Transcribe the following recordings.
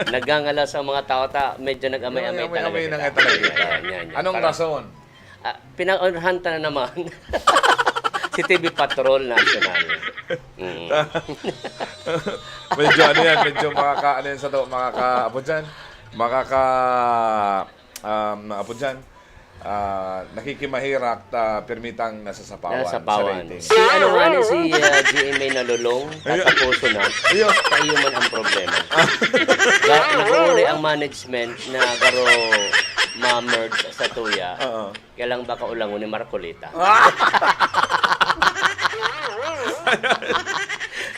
Nagangalas ang mga tao, medyo nag-amay-amay talaga. Amay na nga kita. talaga. Yan. Anong rason? Pinag-unhanta na naman. Si TV Patrol National. Medyo ano yan, medyo ano yan sa to, makaka-apo dyan. Apo dyan. Nakikimahirak permitang nasasapawan. Nasapawan. Sa rating. Si si GMA nalulong, tatapuso na. Tayo man ang problema. Nag-uuli ang management na garo ma-merge sa tuya. Kaya lang baka ulangon ni Marcolita.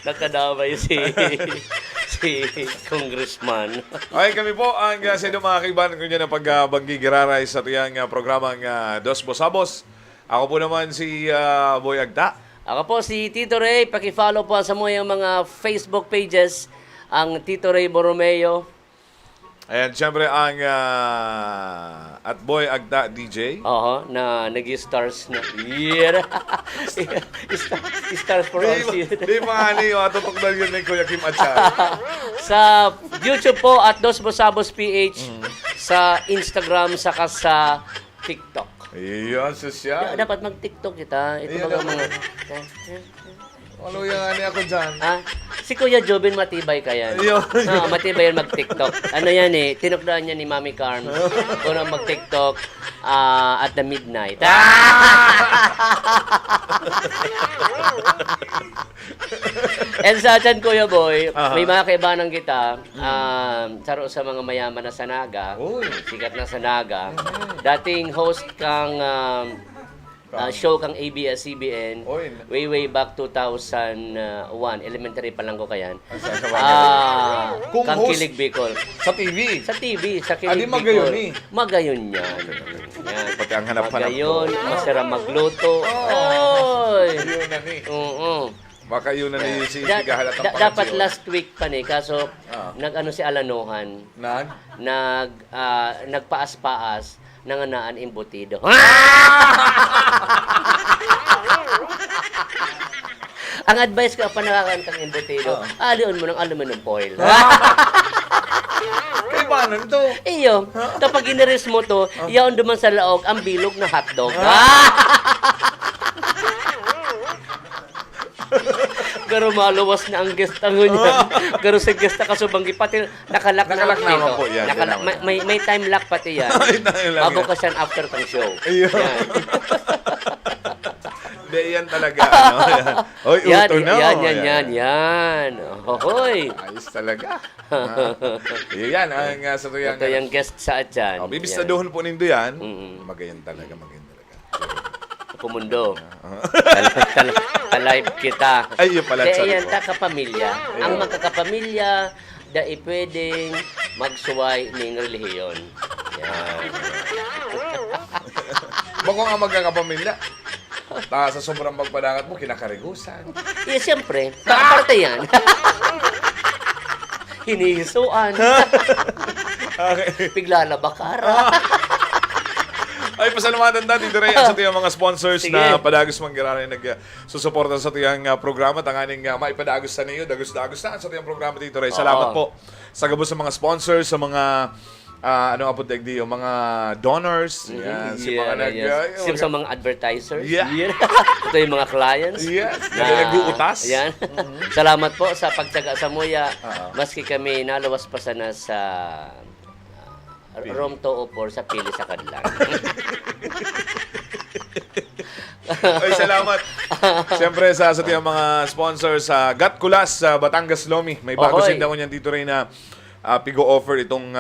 Nakadamay si Congressman. Okay, kami po ang sa inyo mga kaibahan ko niya ng pagbagigiraray sa tiyang programang Dos Bosabos. Ako po naman si Boy Agta. Ako po si Tito Ray. Paki-follow po sa mga Facebook pages ang Tito Ray Borromeo. Ayan, siyempre ang at Boy Agta DJ. Na nag-stars na. Yeah. Stars for all season. Di mga tutok na yun ni Kuya Kim Atcha. Sa YouTube po at Dos Bosabos PH. Sa Instagram, saka sa TikTok. Iyon, sosyal. Dapat mag-TikTok kita. Ito mga... Ano yung ako dyan? Si Kuya Jobin matibay ka yan. Matibay yan mag-TikTok. Ano yan tinukdaan niya ni Mami Carm. Kung mag-TikTok at the midnight. And sa atin, Kuya Boy, may mga kaibahan kita. Saro sa mga mayaman na sanaga. Sikat na sanaga. Dating host kang... show kang ABS-CBN way back 2001. Elementary pa lang ko kayan. Kang Kilig Bicol. Sa TV? Sa TV, sa Kilig Bicol. Magayon Magayon yan. Pati ang hanap-hanap Magayon, masarap magluto. Oy! Yun na ni. Baka yun na ni si Gahalatang Pangansyo. Dapat last week pa kaso nag-ano si Alanohan. Nagpaas-paas nanganaan imbutido. Ang advice ko pa nakakaan kang imbutido, alion mo ng aluminum foil. Kaya paano ito? Iyo, kapag iniris mo to, iyaon duman sa laog ang bilog na hotdog. Garo maluwas na ang guest ang niyan. Garo sa guest na kasubanggi pati nakalak na po yan. May time lock pati yan. Bago ka siya after tang show. Ayun. Yan talaga. Hoy, uto na. Yan. Hoy. Ayos talaga. Yan ang sa tuyang. Ito yung guest sa atyan. Bibistaduhon po nindo yan. Magayon talaga. Kumundo. Live kita. Ay, yun pala. Yan, kapamilya. Ang magkakapamilya, pwedeng magsuway ng relihiyon. Yan. Bako nga magkakapamilya. Sa sobrang magpadangat mo, kinakarigusan. Siyempre. Kaparte yan. Hinihisuan. Piglalabakara. Ay, pasalamatan natin dito rin sa tiyang mga sponsors na padagos manggirara yung nagsusuporta sa tiyang programa. Tanganing maipadagos sa niyo, dagos-dagos na sa tiyang programa dito rin. Salamat po sa gabos sa mga sponsors, sa mga mga donors, sa mga advertisers, ito yung mga clients, na nag-uutas. Salamat po sa pagtsaga sa Muya, maski kami nalawas pa sana sa Room 204 sa Pili sa Kadlang. Ay, salamat. Siyempre sa tiyang mga sponsors sa Gat Kulas sa Batangas Lomi. May bago sinda ko niyan dito rin na pigo-offer itong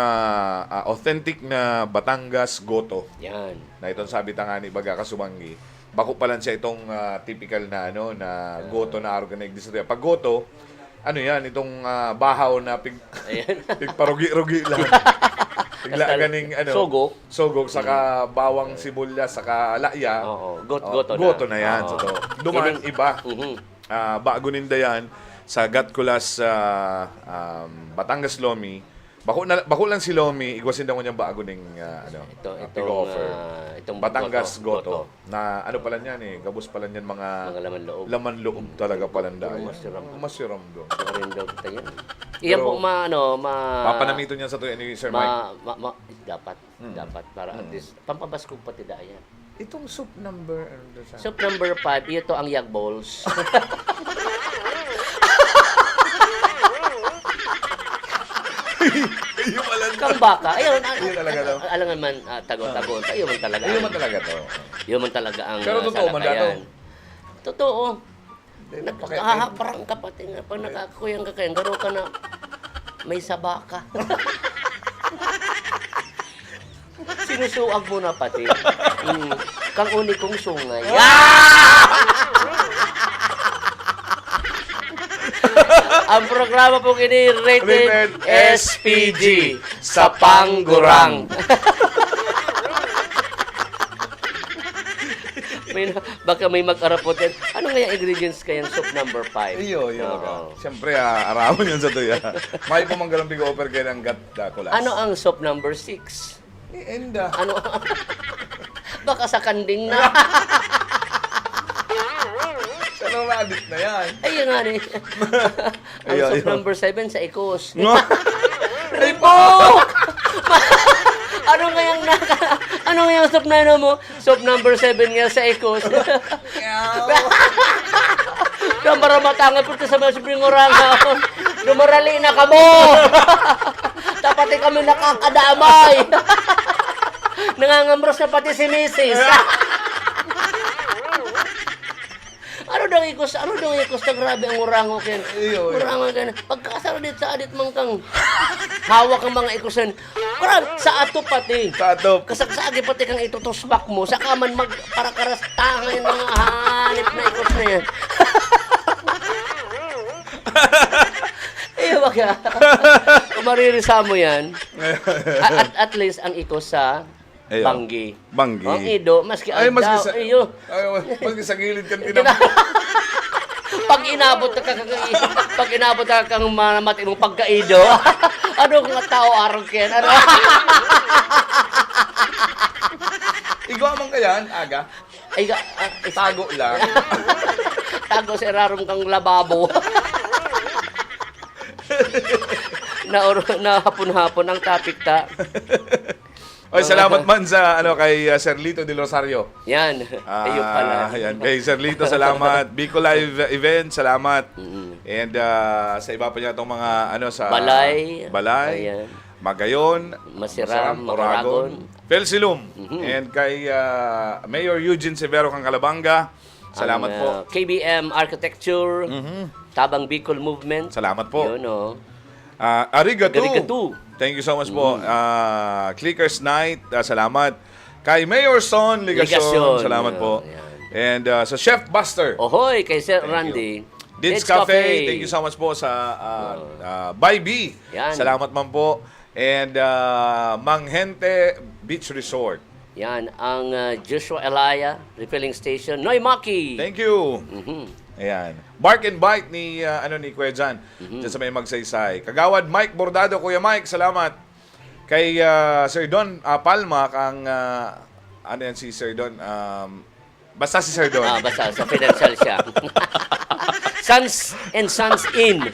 authentic na Batangas Goto. Yan. Na itong sabi nga ni Baga Kasubanggi. Bako pa lang siya itong typical na na goto na organic district. Pag goto, yan, itong bahaw na pigparugi-rugi lang. Bigla ganing sogok saka bawang sibuyas saka laya. Goto na yan. Duman iba. Bago ninda yan sa Gat Kulas Batangas Lomi. Bako lang si Lomi, igwasin daw niyang bago ning itong Batangas Goto. Na ano pala niyan gabos pala niyan mga laman loob. Laman loob talaga pala dahil. Masiram. Masiram do. Rin daw kita yan. Iyan po papanamito niyan sa tuyo ni Sir Mike. Dapat para at least pampabaskog pati daya. Itong soup number Soup number 5, ito ang yag balls. Iyo pala. Kang baka. Ayun, Yun talaga daw. alangan man tago-tago. Ayun man talaga. Iyo man talaga to. Yun man talaga ang Pero totoo man dato. Totoo. Nagkakahaparang ka pati nga. Pag nakakuyang ka kayang, garo ka na may sabaka. Sinusuag mo na pati. Kang uni kong sungay. Ang programa po kini rated SPG sa Panggurang. Baka may mag-arapotin. Ano nga yung ingredients kayang soup number 5? Iyo. Siyempre, arawan yun sa tuya. May pumanggalang big-offer kayo ng gat kulas. Ano ang soup number 6? Enda. Ano? Baka sa kanding na. Ano rabbit na yan? Ayun nga ni. Ang soup number 7 sa Ikos. Ripo! Ano nga yung soup na ano mo? Soup number 7 nga sa Ikos. Kamara matangay po sa mga supring orang. Lumarali na kamo. Tapos kami nakakadamay. Nangangambros na pati si Mrs. Ano daw ikos na grabe ang urango ken. Urango ken. Pagkasara dit sa adit man kang hawak ang mga ikosan. Karan sa ato pati. Sa atop. Kasagsagi pati kang itutusbak mo sa kaman mag para karastangan yung mga hanip na ikos na yan. Wag ya. Kung maririsa mo yan, at least ang ikos sa Banggi. Ang Ido, maski ay, maski daw, sa, iyo. maski sa gilid kan tinam. Pag inabot ka kang mamati mong pagkaido, ano nga tao araw ken? Ano? Igawa man kayan, aga. Ay, Tago lang. tago sa irarom kang lababo. na hapon-hapon ang topic ta. Oy, salamat man sa kay Sir Lito de Rosario. Yan. Ayun pala. Yan. Kay Sir Lito, salamat. Bicol Live Event, salamat. And sa iba pa niya itong mga sa Balay. Ayan. Magayon, Masiram, Oragon, Felsilum. And kay Mayor Eugene Severo kang Calabanga. Salamat po. KBM Architecture, Tabang Bicol Movement. Salamat po. Yun, Arigato. Thank you so much po. Clickers Night, salamat. Kay Mayor Son Ligasyon, salamat po. And sa Chef Buster. Ohoy, kay Sir Randy. Dids Cafe, thank you so much po sa By B. Yan. Salamat man po. And Manghente Beach Resort. Yan, ang Joshua Elaya Refilling Station, Noy Maki. Thank you. Ayan. Bark and Bite ni Kuya Jan. Diyan sa may magsaysay. Kagawad Mike Bordado, Kuya Mike, salamat. Kay Sir Don Palma, kang yan si Sir Don? Basta si Sir Don. Basta sa financial siya. Sons and Sons in.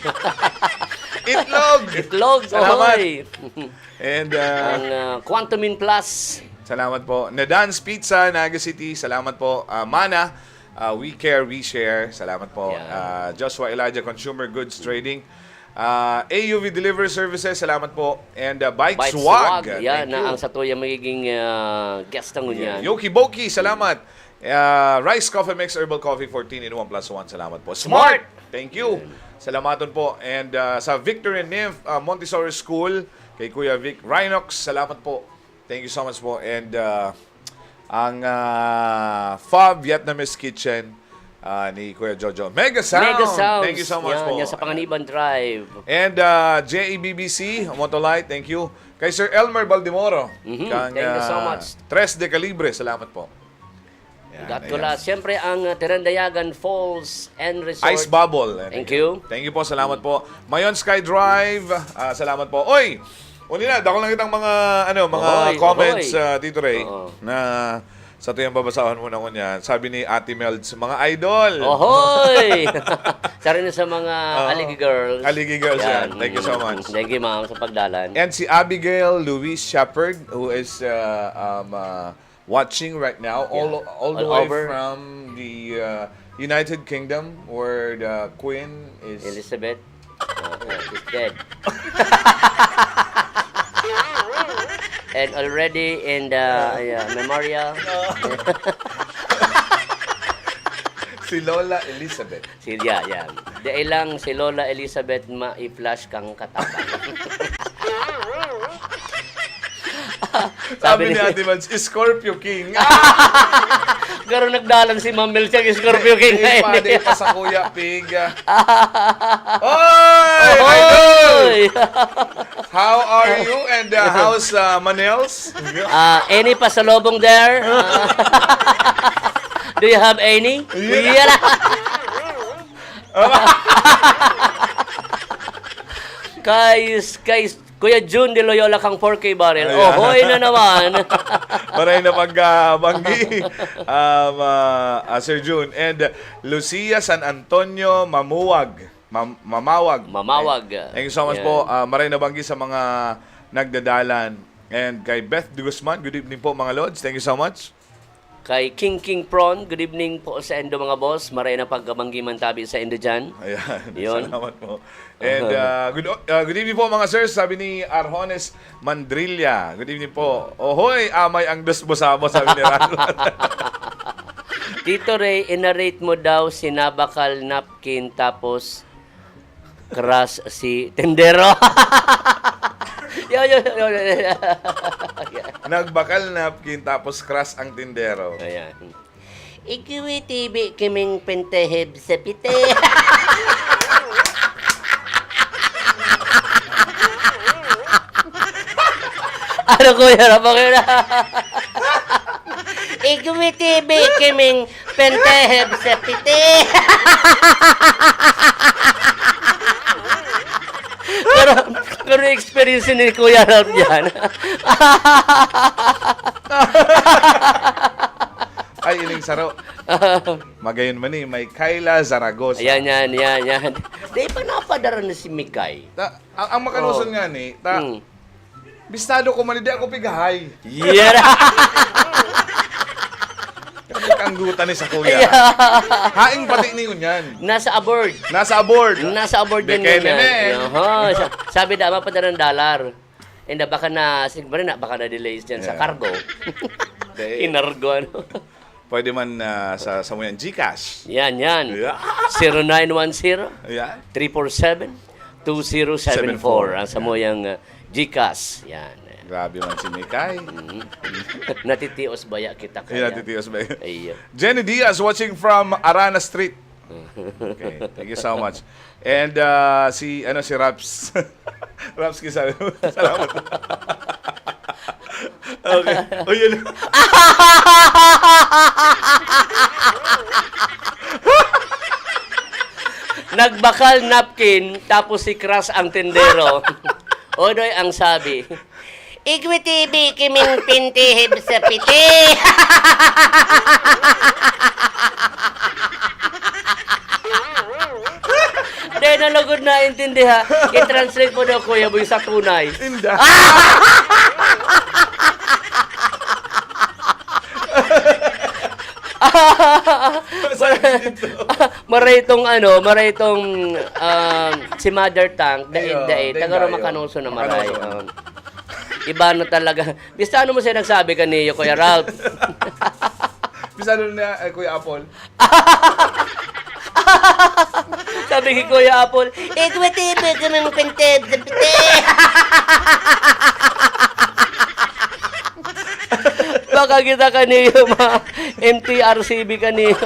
Itlog. Salamat. Ohoy. And ang Quantumin Plus. salamat po. Nadans Pizza, Naga City, salamat po. Mana, We Care, We Share, salamat po. Joshua Elijah Consumer Goods Trading. AUV Delivery Services, salamat po. And Bike Swag. Yan, na ang satuya magiging guest ng yan. Yoki Boki, salamat. Rice Coffee Mix Herbal Coffee 14 in 1 plus 1, salamat po. Smart! Thank you. Salamaton po. And sa Victor and Nymph Montessori School, kay Kuya Vic Rhinox, salamat po. Thank you so much po. And ang Fab Vietnamese Kitchen ni Kuya Jojo. Mega Sounds. Thank you so much po. Yan sa Panganiban Drive. And JEBBC, Motolite, thank you. Kay Sir Elmer Baldimoro. Thank you so much. Tres de Calibre, salamat po. Gatula. Siyempre ang Tirandayagan Falls and Resort. Ice Bubble. Thank you. Thank you po, salamat po. Mayon Sky Drive, salamat po. Oy! Uli na, dako lang kitang mga Ohoy, comments ohoy. Tito Ray Oo. na sa tuyang babasahan muna ko niyan. Sabi ni Ate Melds, mga idol. Ohoy! Sari na sa mga Aligi Girls. Aligi Girls yan. Thank you so much. Thank you, ma'am, sa pagdalan. And si Abigail Louise Shepherd, who is watching right now, all the All way over. from the United Kingdom, where the Queen is. Elizabeth is dead. And already in the memorial, Si Lola Elizabeth. Silya, yan. Dahil lang si Lola Elizabeth ma-i-flash kang katapang. Sabi ni Ate Melds, Scorpio King. Garo nagdalan si Ma'am Mel sa Scorpio King Eh, ngayon. pade pa sa Kuya Pig. Oy! Oy! How are you? And how's Manels? Any pasalubong there? Do you have any? Yeah. kay Kuya June de Loyola kang 4K barrel. Ohoy na naman. Maray na pagbanggi. Sir June. And Lucia San Antonio Mamawag. Mamawag. Thank you so much po. Maray na banggi sa mga nagdadalan. And kay Beth de Guzman, good evening po mga Lods. Thank you so much. Kay King Prawn, good evening po sa Endo mga boss. Maray na pagkabanggi man tabi sa Endo dyan. Ayan. Yun. Salamat po. And good evening po mga sirs. Sabi ni Arjones Mandrilla. Good evening po. Ohoy, amay ang dos-bosabo, sabi ni Ronald. Tito Ray, inarate mo daw sinabakal napkin tapos crush si tendero. yo. Nagbakal napkin tapos crush ang tindero. Ayan. Ikiwi TV kaming penteheb sa pite. Ano ko yan? Apa ko yun? Ikiwi TV kaming penteheb sa pite. Pero experience ni Kuya Ralph yan. Ay, iling saro. Magayon man eh, may Kayla Zaragoza. Yan. Di pa napadara na si Mikay. Ang makanuson nga ni, bistado ko man, hindi ako pigahay. Yeah. Kasi kanggutan ni sa kuya. Haing pati ni yun yan. Nasa aboard. Nasa aboard. Din Bekene yan. Sabi dama pa $1. And baka na, siguro na, baka na delays dyan sa cargo. Inargo, ano. Pwede man sa mo yan, Gcash. Yan. Yeah. 0910 Ayan. 347-2074. Ang samoyang Gcash. Yan. Grabe man si Mikay. Natitios baya kita kaya. Natitios ba yun? Ay, Jenny Diaz watching from Arana Street. Okay, thank you so much. And si Raps. Raps sabi mo. Salamat. Okay. Oh, yun. Nagbakal napkin, tapos si Crush ang tendero. Odoy ang sabi, Igwi TV kiming pintihib sa piti. Dahil nalagod na intindi ha. I-translate mo daw, Kuya Boy, sa tunay. Inda. maray itong si Mother Tank, daig, tagaro makanuso na maray. Iba na talaga. Bista ano mo siya nagsabi kaniyo, Kuya Ralph? Bista ano na, Kuya Apple? Sabi kay Kuya Apple, Igwitibe ka ng pintib sa piti. Baka kita kaniyo, MTRCB kaniyo.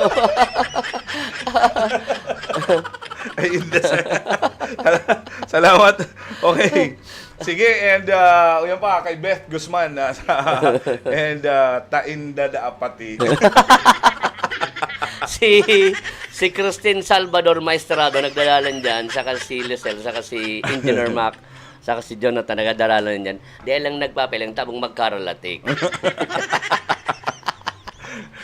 Ay, salamat. Okay. Sige, and yan pa, kay Beth Guzman. And Taindadaapati. si Christine Salvador Maestrado nagdalalan dyan, saka si Lizelle, saka si Engineer Mac. Saka si Jonathan, nagadalala niyan. Di lang nagpapilang tabong magkaralatik.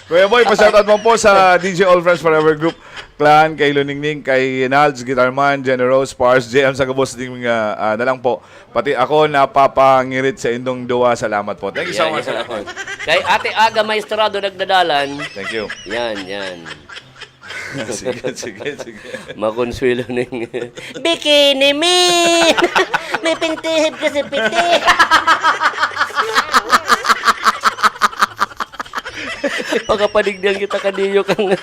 Kuya Boy, pa-shoutout mo po sa DJ All Friends Forever Group Clan, kay Luningning, kay Nalds, Guitarman, Generous, Pars, JM sa kabos ding na lang po. Pati ako napapangirit sa indong duwa. Salamat po. Thank you so much. Kay Ate Aga Maestrado nagdadalan. Thank you. Yan. sige. Makonsuelo ng Bikini Man! May pintihip kasi piti. Pagkapaligdan kita kaniyo kang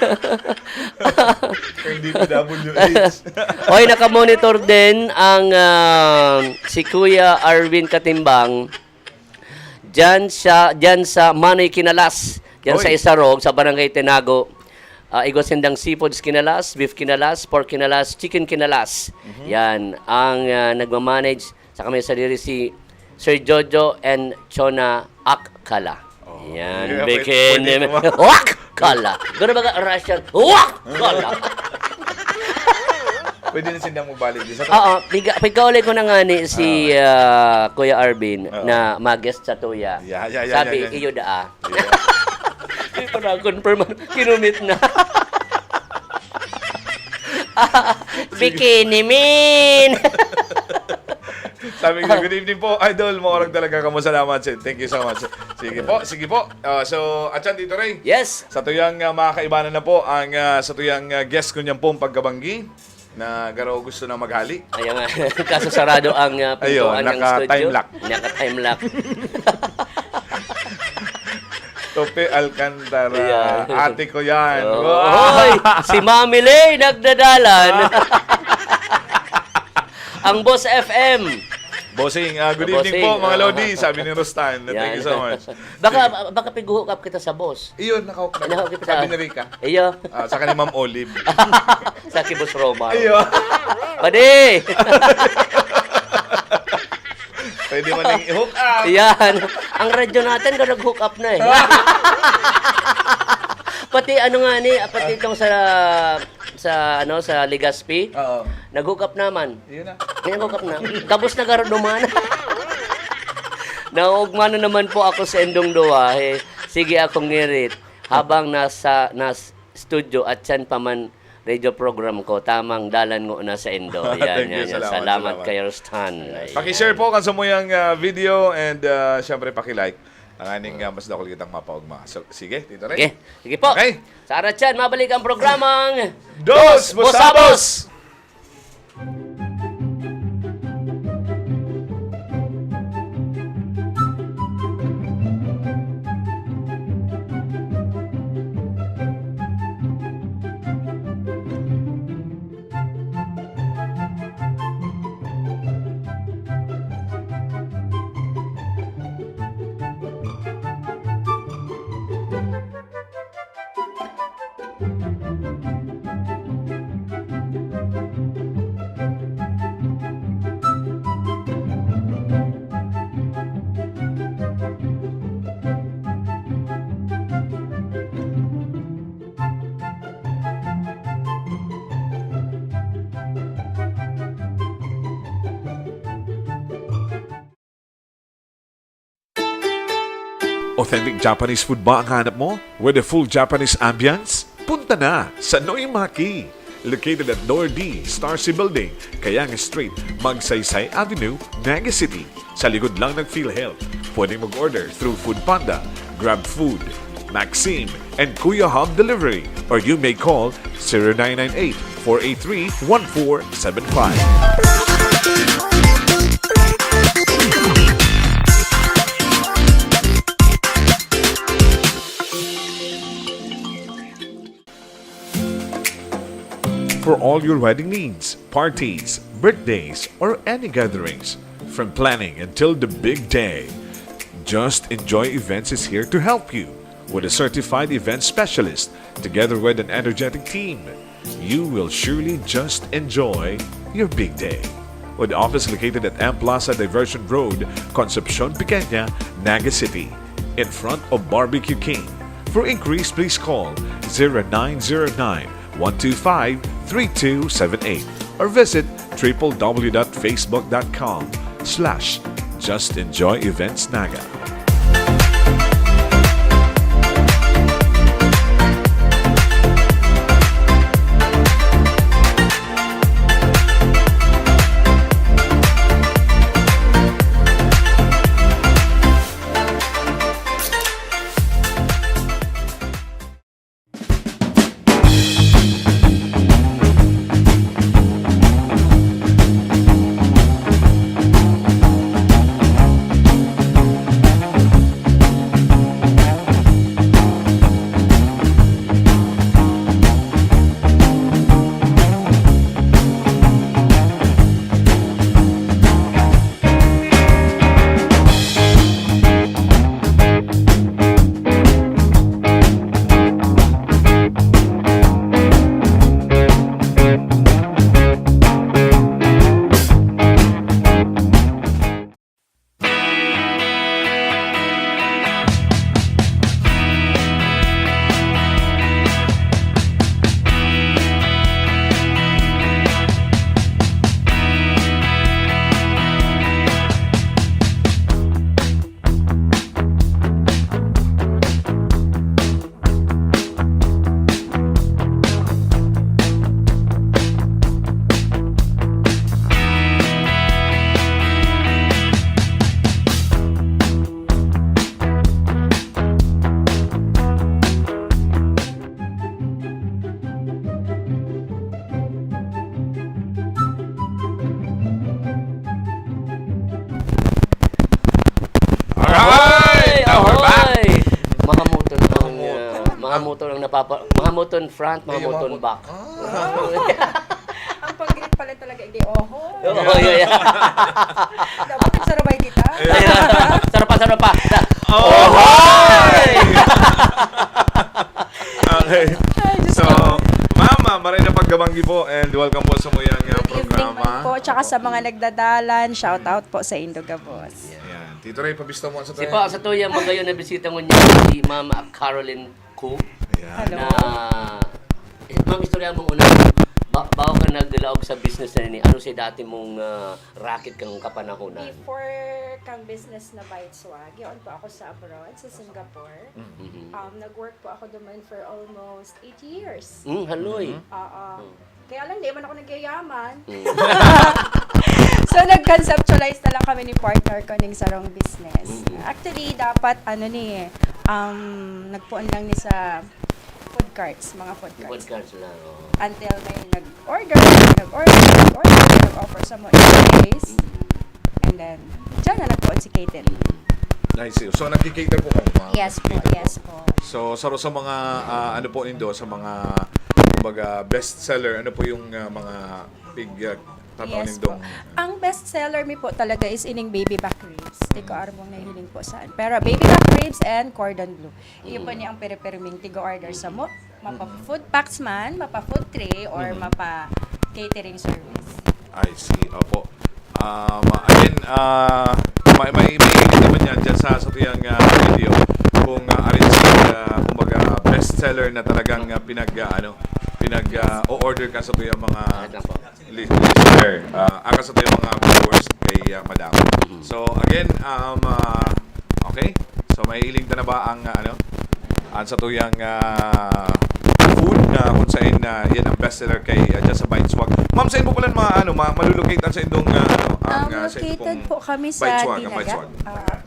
Hindi po WH. Hoy, nakamonitor din ang si Kuya Arvin Katimbang diyan sa Manoy Kinalas, diyan sa Isarog, sa Barangay Tenago. Igosendang seafoods kinalas, beef kinalas, pork kinalas, chicken kinalas. Yan ang nagmamanage sa kami sa diri si Sir Jojo and Chona Akkala. Yan, bikini. Akkala. Gano ba ka Russian? Akkala. Pwede na sindang mabalik din sa Oo, pigkauli ko na nga ni si Kuya Arvin na mag-guest sa Tuya. Sabi, iyo daa. Hindi pa na-confirm. Kinumit na. Bikini Man! Sabi ko, good evening po, Idol. Maurang talaga kamo. Salamat. Thank you so much. Sige po. So, Atyan Tito Ray. Yes. Sa tuyang makakaibanan na po ang sa tuyang guest ko niyan pong pagkabanggi na garo gusto na maghali. Ayan nga. Kaso sarado ang pintuan ng studio. Naka-time lock. Naka-time lock. Tope Alcantara. Yeah. Ate ko yan. Hoy, si Mami Lay nagdadalan. Ang Boss FM. Bossing, good evening po mga Lodi, sabi ni Rostan. Thank you so much. Baka piguhook up kita sa boss. Iyon, nakahook na. Kita. Sabi ni Rika. Iyo. Sa kanil Ma'am Olive. Sa kay Boss Roma. Iyo. Pwede. Pwede man yung i-hook up. Yan. Ang radyo natin nag-hook up na eh. Pati pati itong sa Legazpi. Oo. Nag-hook up naman. Iyon na. Nag-hook up na. Tapos nagaruduman. Naugmano naman po ako sa Endong Duwa. Sige akong ngirit. Habang nasa studio at yan pa man radio program ko, tamang dalan ngo na sa Endo. Yan. Salamat kay Rostan. Paki-share po kan sa muyang video and syempre paki-like ang aning mas dakol kitang mapaugma. So, sige, Tito Ray. Sige po. Okay. Sa Aratyan, mabalik ang programang Dos Bosabos! Authentic Japanese food ba ang hanap mo? With a full Japanese ambience? Punta na sa Noimaki! Located at Door D, Star C Building, Kayang Street, Magsaysay Avenue, Naga City. Sa likod lang ng PhilHealth. Pwede mag-order through Food Panda, Grab Food, Maxime, and Kuya Hub Delivery. Or you may call 0998-483-1475. For all your wedding needs, parties, birthdays, or any gatherings, from planning until the big day, Just Enjoy Events is here to help you. With a certified event specialist, together with an energetic team, you will surely just enjoy your big day. With office located at M Plaza Diversion Road, Concepcion Pequeña, Naga City, in front of Barbecue King. For inquiries, please call 0909-125-3278 or visit www.facebook.com facebook.com/JustEnjoyEventsNaga. Alright! Now we're back! Mahamuton ang mahamuton ang mahamuton front, mahamuton back. Ang pag-greet pala talaga, hindi oho. Oh, yeah. Dapat nagsarabay kita. Sarap pa. Okay. So, Mama, maray na paggamanggi po and welcome po sa muyang Good evening man programa. po. Tsaka sa mga nagdadalan, shout out po sa Indogabos. Ayan. Tito Ray, pabista mo sa Si tayo. pa sa tuya magayon na bisita mo niya si Mama Caroline Ku Ayan. Hello. na ma'am istorya mong una bago ka naglaog sa business na ni ano si dati mong racket kang kapanahonan. Before kang business na Biteswag, yun po ako sa abroad, sa Singapore. Mhm. Nag-work po ako naman for almost 8 years. Haloy. Kaya lang, di man ako nagyayaman. Mm. So, nag-conceptualize na lang kami ni partner ko ng sarong business. Actually, dapat, nagpuan lang ni sa food carts, mga food carts. Podcast lang. Oh. Until may nag-order, nag-offer sa mga days. And then, dyan na nagpuan si catering. Nice. So, nagkikater po kayo, Ma'am? Yes po, Nagkikater yes po. So, sa mga, ano po nindo, sa mga, kumbaga, best seller, ano po yung mga big tatawin Yes po. nindong? Ang best seller mi po talaga is ining baby back ribs. Di ko armong nahiling po saan. Pero baby back ribs and cordon bleu. Iyon po niya ang pere-perming tigo-order sa mo. Mapa food packs man, mapa food tray, or mapa catering service. I see. Opo. Again, may naman yan dyan sa tuyang video kung arrange kumbaga best seller na talagang o-order ka sa tuyang mga listener. Aka sa tuyang mga viewers kay Madam. So again, okay. So may iling na ba ang ang sa tuyang food na kung saan yan ang bestseller kay dyan sa Biteswag. Ma'am, saan po pala malulocate sa indong sa Located indong po kami sa Biteswag, ang Dinagat. Biteswag. Okay.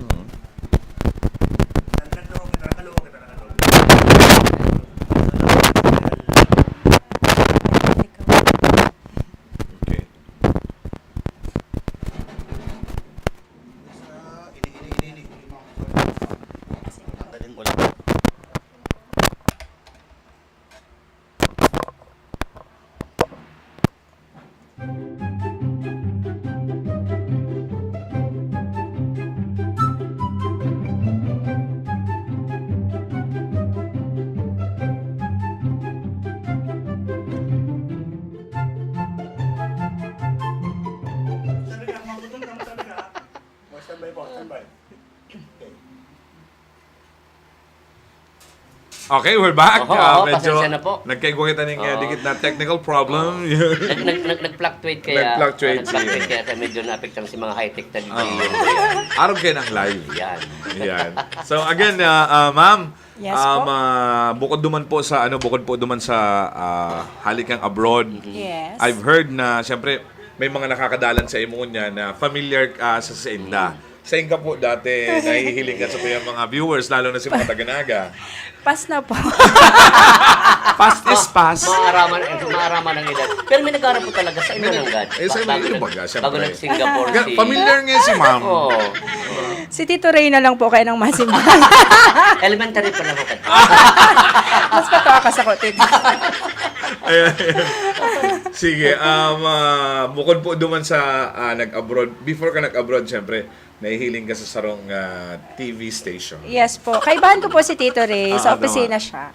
Okay, we're back. Oo, Medyo pasensya na po. nagkaiguan kita ng dikit na technical problem. Nag-fluctuate kaya. Nag-fluctuate Nag-fluctuate kaya medyo na-apektan si mga high-tech na dito. Araw kayo ng live. Yan. Yan. So again, ma'am, Yes po. bukod po duman sa halikang abroad. Yes. I've heard na siyempre may mga nakakadalan sa imo niya na familiar ka sa Senda. Sa ka po dati, nahihiling ka sa mga viewers, lalo na si mga taga-Naga. Pass na po. Fast is fast. Maaraman ng edad. Pero may nag-arap po talaga sa inyo ng God. Eh, sa inyo baga, siyempre. Bago nag-Singapore si... Familiar nga si ma'am. Oo. Si Tito Ray na lang po kayo ng masimba. Elementary pa lang ako. Mas katawa ka sa Tito. Ayan. Sige, bukod po duman sa nag-abroad, before ka nag-abroad, siyempre, nahihiling ka sa sarong TV station. Yes po. Kaibahan ko po si Tito Ray. Sa opisina siya.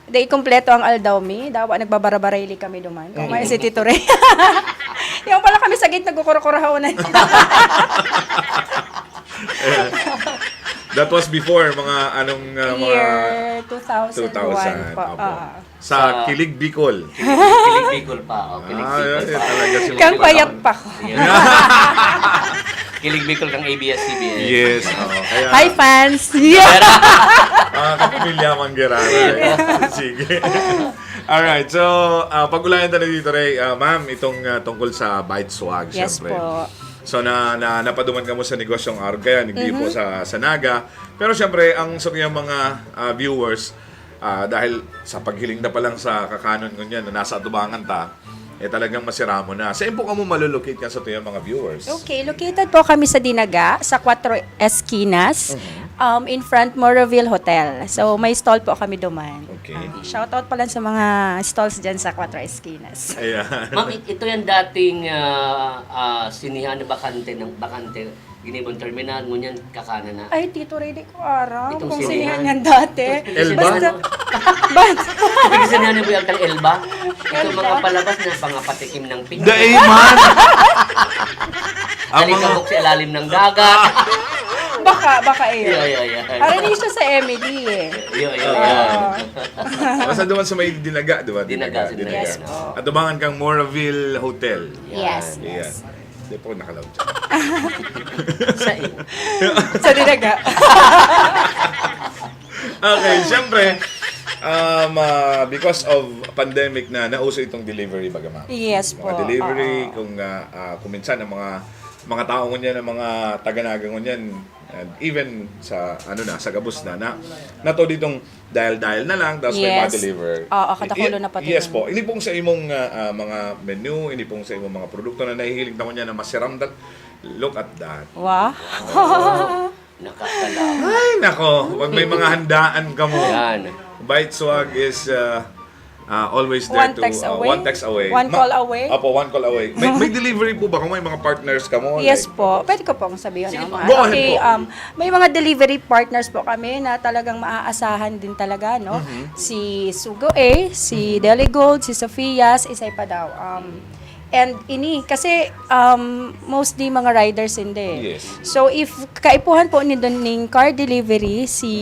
Day kompleto ang Aldawmi. Dawa nagbabarabarayli kami duman. Kung may si Tito Ray. Yung pala kami sa gate nagkukura-kurahawanan. That was before, mga anong... Year 2001 2000. po. Opo. Sa Kilig Bicol. Kilig Bicol pa. Kilig Bicol pa. Talaga si Kang payat pa ko. Kilig Bicol kang ABS-CBN. Yes. Kaya, Hi fans! Yeah. kapamilya Manggerara. Sige. Alright, so pag-ulayan tayo dito, Ray. Ma'am, itong tungkol sa Bite Swag, Yes syempre. po. So napaduman ka mo sa negosyong araw kaya hindi po sa Naga. Pero syempre ang sa kanyang mga viewers dahil sa paghiling na pa lang sa kakanon ngunyan na nasa atubangan ta, talagang masira mo na. Saan po ka mo malulocate ka sa tuyang mga viewers? Okay, located po kami sa Dinaga, sa 4 Esquinas, in front Moroville Hotel. So, may stall po kami duman. Okay. Shoutout pa lang sa mga stalls dyan sa 4 Esquinas. Ayan. Ma'am, ito yung dating sinihan na bakante Ginibon Terminal, ngunyan kakana na. Ay, Tito Ray, di ko aram Itong kung sinihan. sinihan yan dati. Elba? Ibig sinihan po yung kang Elba. Ito mga palabas na pangapatikim ng pinggan. Daiman! Ang mga... Talikabok sa ilalim ng dagat. Baka iyo. Yeah. Arinig siya sa Emily eh. Basta duman sa may Dinaga, di ba? Dinaga. Yes po. At dumangan kang Moraville Hotel. Yes. Ayan. Hindi po nakalaw dyan. Sa Dinaga. Okay, syempre, because of pandemic na nauso itong delivery baga ma'am. Yes po. Mga delivery, Oo. kung minsan ang mga tao ngunyan, ang mga taga-Naga ngunyan, and even sa sa Gabus na to ditong dial na lang tapos may Yes. ma-deliver. Oo, katakulo na pati Yes nun. po. Ini pong sa imong mga menu, ini pong sa imong mga produkto na nahihiling na ngunyan na masiram look at that. Wow. Nakakalaw. Ay, nako. Wag may mga handaan ka mo. Yan. Bite Swag is always there One text away. one text away. One call away. Opo, one call away. May delivery po ba kung may mga partners ka mo? Yes Like, po. Pwede ko pong sabihin. Sige po. Go ahead Okay, po. may mga delivery partners po kami na talagang maaasahan din talaga, no? Si Sugo A, si Deli Gold, si Sophia's, isay pa daw. And kasi mostly mga riders hindi. Yes. So if kaipuhan po ni ning car delivery si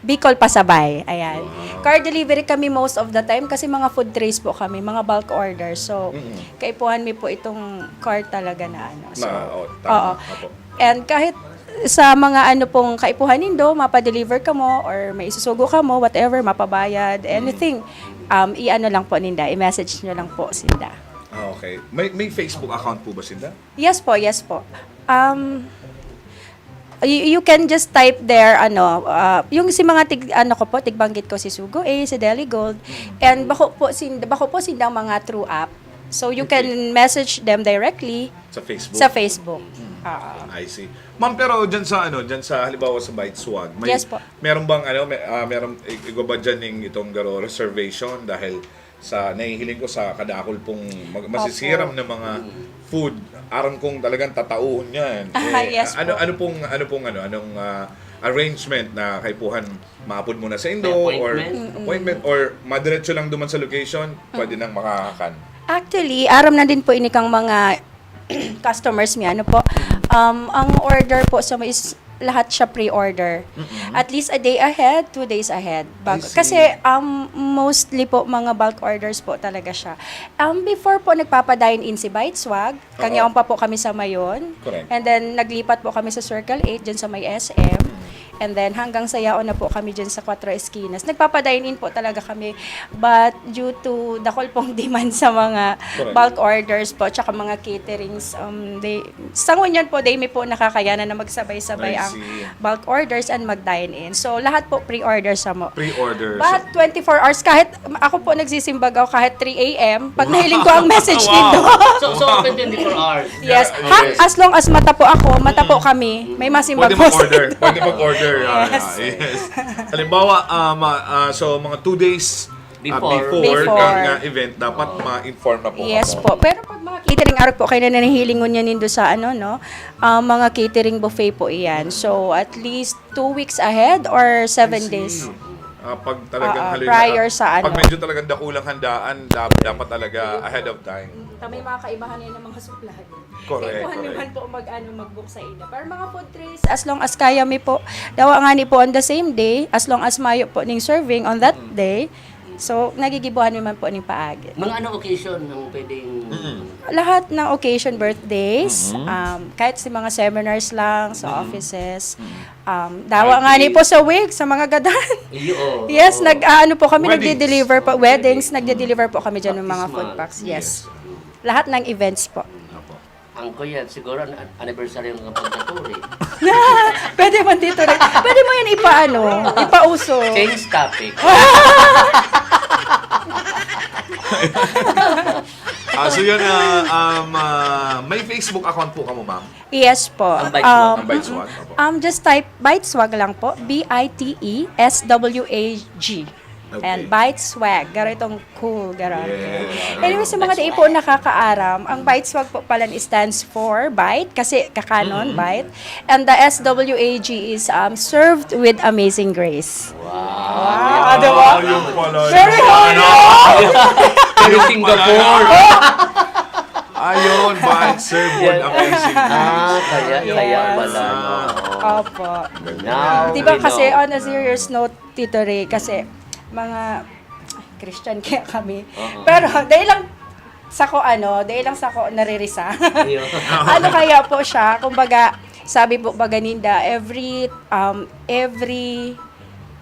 Bicol Pasabay. Ayan. Car delivery kami most of the time kasi mga food trays po kami, mga bulk orders. So, kaipuhan mi po itong car talaga na ano. So, oo. Opo. And kahit sa mga pong kaipuhan nindo, mapa-deliver ka mo or may isusugo ka mo, whatever, mapabayad, anything, i-ano lang po ninda, i-message nyo lang po sinda. Okay. May Facebook account po ba sinda? Yes po. You can just type there yung si mga tigbanggit ko si Sugo si Deli Gold and bako po sindang mga true app. So you can message them directly Sa Facebook? sa Facebook. I see. Ma'am, pero dyan sa halimbawa sa Bite Swag, Yes po. meron bang meron igaba dyan itong reservation dahil sa nahihiling ko sa kadakol pong masisiram na mga food, aram kong talagang tatauhon yan. Yes po. Anong arrangement na kaipuhan maapod muna sa Indo May or appointment? appointment or madiretso lang duman sa location, pwede nang makakakan. Actually, aram na din po ini kang mga customers mi po. Ang order po sa is lahat siya pre-order. At least a day ahead, 2 days ahead. I see. Kasi mostly po mga bulk orders po talaga siya. Before po nagpapa-dine in si Bite Swag, kangyaon pa po kami sa Mayon. Correct. And then naglipat po kami sa Circle 8 dyan sa may SM. And then hanggang sa Yaon na po kami dyan sa Cuatro Esquinas. Nagpapa-dine in po talaga kami. But due to dakol pong demand sa mga Correct. bulk orders po, tsaka mga caterings, sa ngunyan po, may po nakakayanan na magsabay-sabay I ang see. bulk orders and mag-dine in. So lahat po pre-order sa mo. Pre-order. But 24 hours, kahit ako po nagsisimbagaw kahit 3 a.m., pag nahiling ko ang message nito. So open 24 hours. Yes. Okay. As long as mata po ako, mata po kami, may masimbag Pwede po mag-order. sa Pwede mag-order. Yes. Yes. Halimbawa, so mga 2 days Before. kang event, dapat ma-inform na po. Yes ako. po. Pero pag mga catering araw po, kayo na nanahilingon niya nindo sa mga catering buffet po iyan. So, at least 2 weeks ahead or 7 days. Pag talagang prior sa Pag medyo talagang dakulang handaan, dapat talaga ahead of time. May mga kaibahan yan ng mga supply. Correct, Kaya correct. naman po mag-book sa ina. Pero mga food trays, as long as kaya mi po, dawa nga ni po on the same day, as long as mayo po ning serving on that day, so nagigibuhan naman po ning paagi. Mga anong occasion ang pwedeng... Lahat ng occasion, birthdays, kahit sa mga seminars lang, sa offices, dawa nga ni po sa wig, sa mga gadan. Iyo. Yes, ano po kami, Weddings. nagde-deliver po, weddings, nagde-deliver po kami dyan ng mga food packs. Yes. Lahat ng events po. Ang kuya, siguro anniversary ng pagkaturi. Pwede man dito rin. Pwede mo yan ipauso. Change topic. So yun, may Facebook account po ka mo, ma'am? Yes po. Ang Bite Swag. Ang Bite Swag. Opo. Just type Bite Swag lang po. BITESWAG. Okay. And Bite Swag. Garo itong cool. Garo. Yeah. Anyway, sa mga di po nakakaaram, ang Bite Swag po pala stands for Bite, kasi kakanon, Bite. And the SWAG is served with amazing grace. Wow. Diba? Yung pala. Very hard! Pero Singapore. Ayun, bite serve with amazing Kaya Yes. pala. No. Opo. Now, Diba we kasi know. on a serious note, Tito Ray, kasi mga Christian kaya kami. Pero dahil lang sa ko naririsa. Iyo. Ano kaya po siya, kumbaga, sabi po baga ninda, every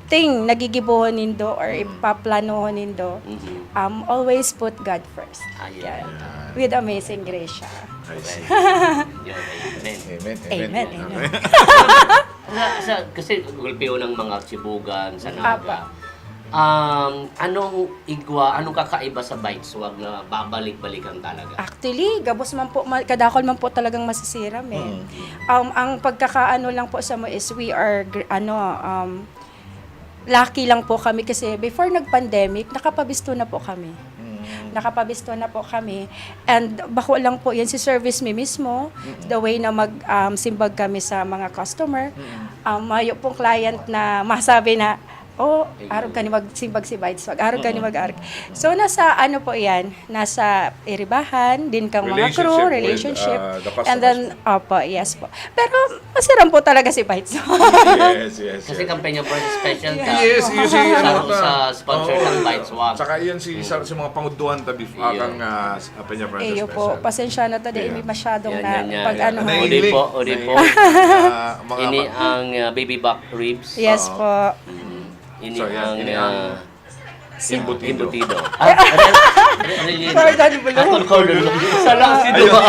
thing nagigibuhon nindo or ipaplanohon nindo, always put God first. Ayan. With amazing grace siya. I see. Yun, amen. Amen. Amen. Amen. Kasi gulpiyo ng mga Sibugan sa Apa. Naga. Anong kakaiba sa Bite Swag na babalik-balikan talaga? Actually, gabos man po, kadakol man po talagang masisiram eh. Ang pagkakaano lang po sa mo is we are, lucky lang po kami kasi before nag-pandemic, nakapabisto na po kami. And bako lang po yan si service mi mismo, the way na simbag kami sa mga customer. Mayo pong client na masabi na, araw ka ni magsimbag si Bite Swag, araw ka ni mag-arg. So, nasa po yan, nasa iribahan, din kang mga crew, relationship. With, the customers. And then, yes po. Pero, masiram po talaga si Bite Swag. Yes. Kasi kampanya for special ka. Yes, usually sa sponsor ng Bite Swag. Saka yan sa mga panguduan tabi akang Peña Princess Iyo po, pasensya na to, dahil may masyadong Naiingling. Uli po. Ini ang baby back ribs. Yes po. Ini So, yan, ini ang Embutido. Cordon bleu. Cordon bleu. Salang si Dua.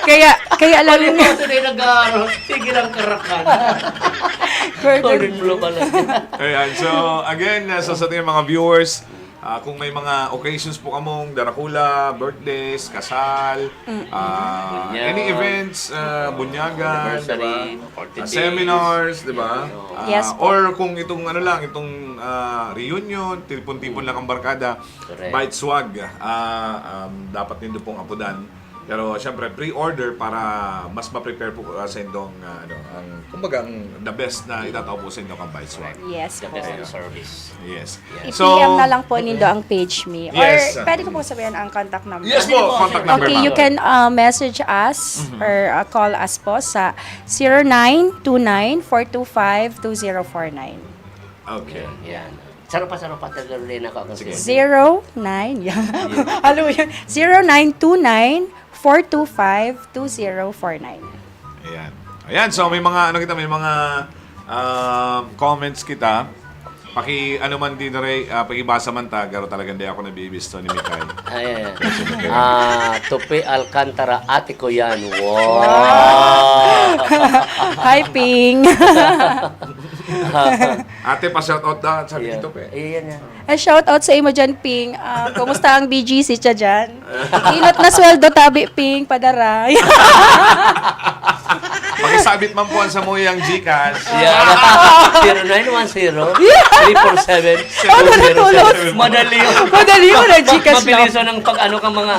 Kaya alam Pali niyo, po ito na yung sige lang karakan. Cordon bleu pala. Ayan, so again, sa ating mga viewers, kung may mga occasions po kamong darakula, birthdays, kasal, any events, bunyagan, Anniversary, diba? 40 days. Seminars, diba? Yes po. Or kung itong reunion, tipon-tipon lang ang barkada, Correct. Bite Swag, dapat nindo pong apudan Pero syempre pre-order para mas ma-prepare po sa inyong kumbaga the best na itatao po sa inyong ang Bite Swag. Yes The po. best in service. Yes. I-PM na lang po nindo ang page me. Or Yes. pwede ko po sabihin ang contact number. Yes po, contact number. Okay, you can message us or call us po sa 0929-425-2049. Okay. Yan. Saro pa tagal rin ako ang sige. 09, yan. Halo yun. 0929-425-2049. Ayan. Ayan, so may mga may mga comments kita. Ano man din rin, pag-ibasa man garo talagang di ako nabibisto ni Mikay. Ayan. Tupi Alcantara, ate ko yan. Wow! Hi, Ping. Ate, pa-shoutout na, sabi Yeah. dito, pe. Ayan yan. Shout out sa imo dyan, Ping. Kumusta ang BGC siya dyan? Inot na sweldo, tabi, Ping. Padara. Pakisabit man po sa mo yung Gcash. Yeah. 0910-347-2007. Madali yun. Madali yun, Gcash lang. Mabilis ng pag-ano kang mga...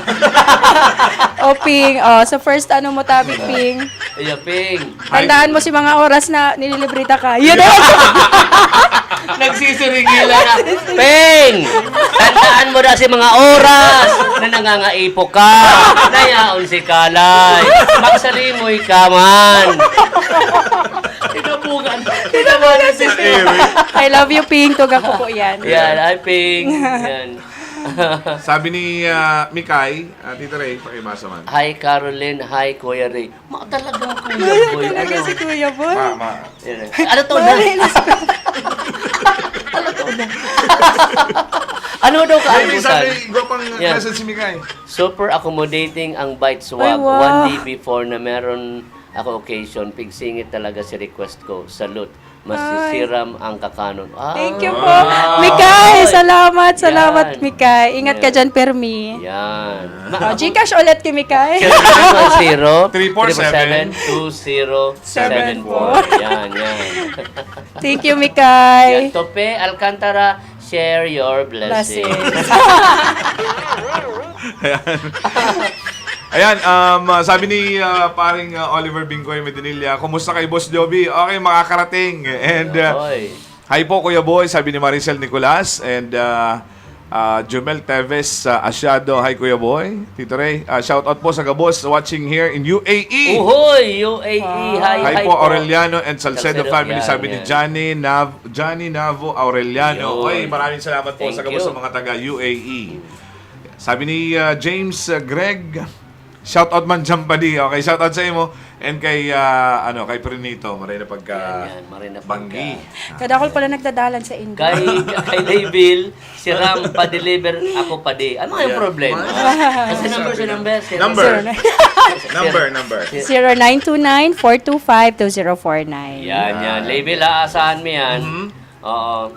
Ping. Sa first mo, tabi, Ping. Iya, Ping. Tandaan mo si mga oras na nililibrita ka. Yun Nagsisiringilan na. Ping! Tandaan mo na si mga oras na nangangaipo ka. Nayaon si Kalay. Magsalimoy ka man. Tinabugan si I love you, Ping. Tuga ko po yan. Yan, ay Ping. Yan. Sabi ni Mikay, Tito Ray, pakibasa man. Hi Caroline, hi Kuya Ray. Talagang Kuya Boy. Talaga si Kuya Boy. Yan. Ano to na? Ano daw Sabi, kaabutan? gwapang Yan. message si Mikay. Super accommodating ang Bite Swag. Ay, wow. One day before na meron ako occasion, pigsingit talaga si request ko. Salute. Masisiram ang kakanon. Thank you po. Mikay, salamat. Yan. Salamat, Mikay. Ingat ka dyan, Permi. Yan. Gcash ulit kay Mikay. 347-2074. Yan. Thank you, Yan. Mikay. Tope Alcantara, share your blessings. Blessings. Ayan, sabi ni paring Oliver Bingoy Medinilla, kumusta kay Boss Joby? Okay, makakarating. And Oy. hi po Kuya Boy, sabi ni Maricel Nicolas. And Jumel Teves Asyado, hi Kuya Boy. Tito Ray, shout out po sa Gabos watching here in UAE. Uhoy, UAE. Hi po Aureliano and Salcedo Salcedo, family, yan, sabi ni yan. Johnny Navo Aureliano. Yun. Oy, maraming salamat po Thank sa Gabos you. sa mga taga UAE. Sabi ni James Greg, shout out man dyan pa di. Okay, shout out sa imo. And kay, kay Prinito, maray na pagka Yan, maray na banggi. Kadakol pala nagdadalan sa India. Kay Dayville, si Ram pa-deliver, ako pa di. Ano nga yung Yeah. problema? Kasi number sa number. Number. 0929-425-2049. Yan. Label, aasahan mo yan. Oo.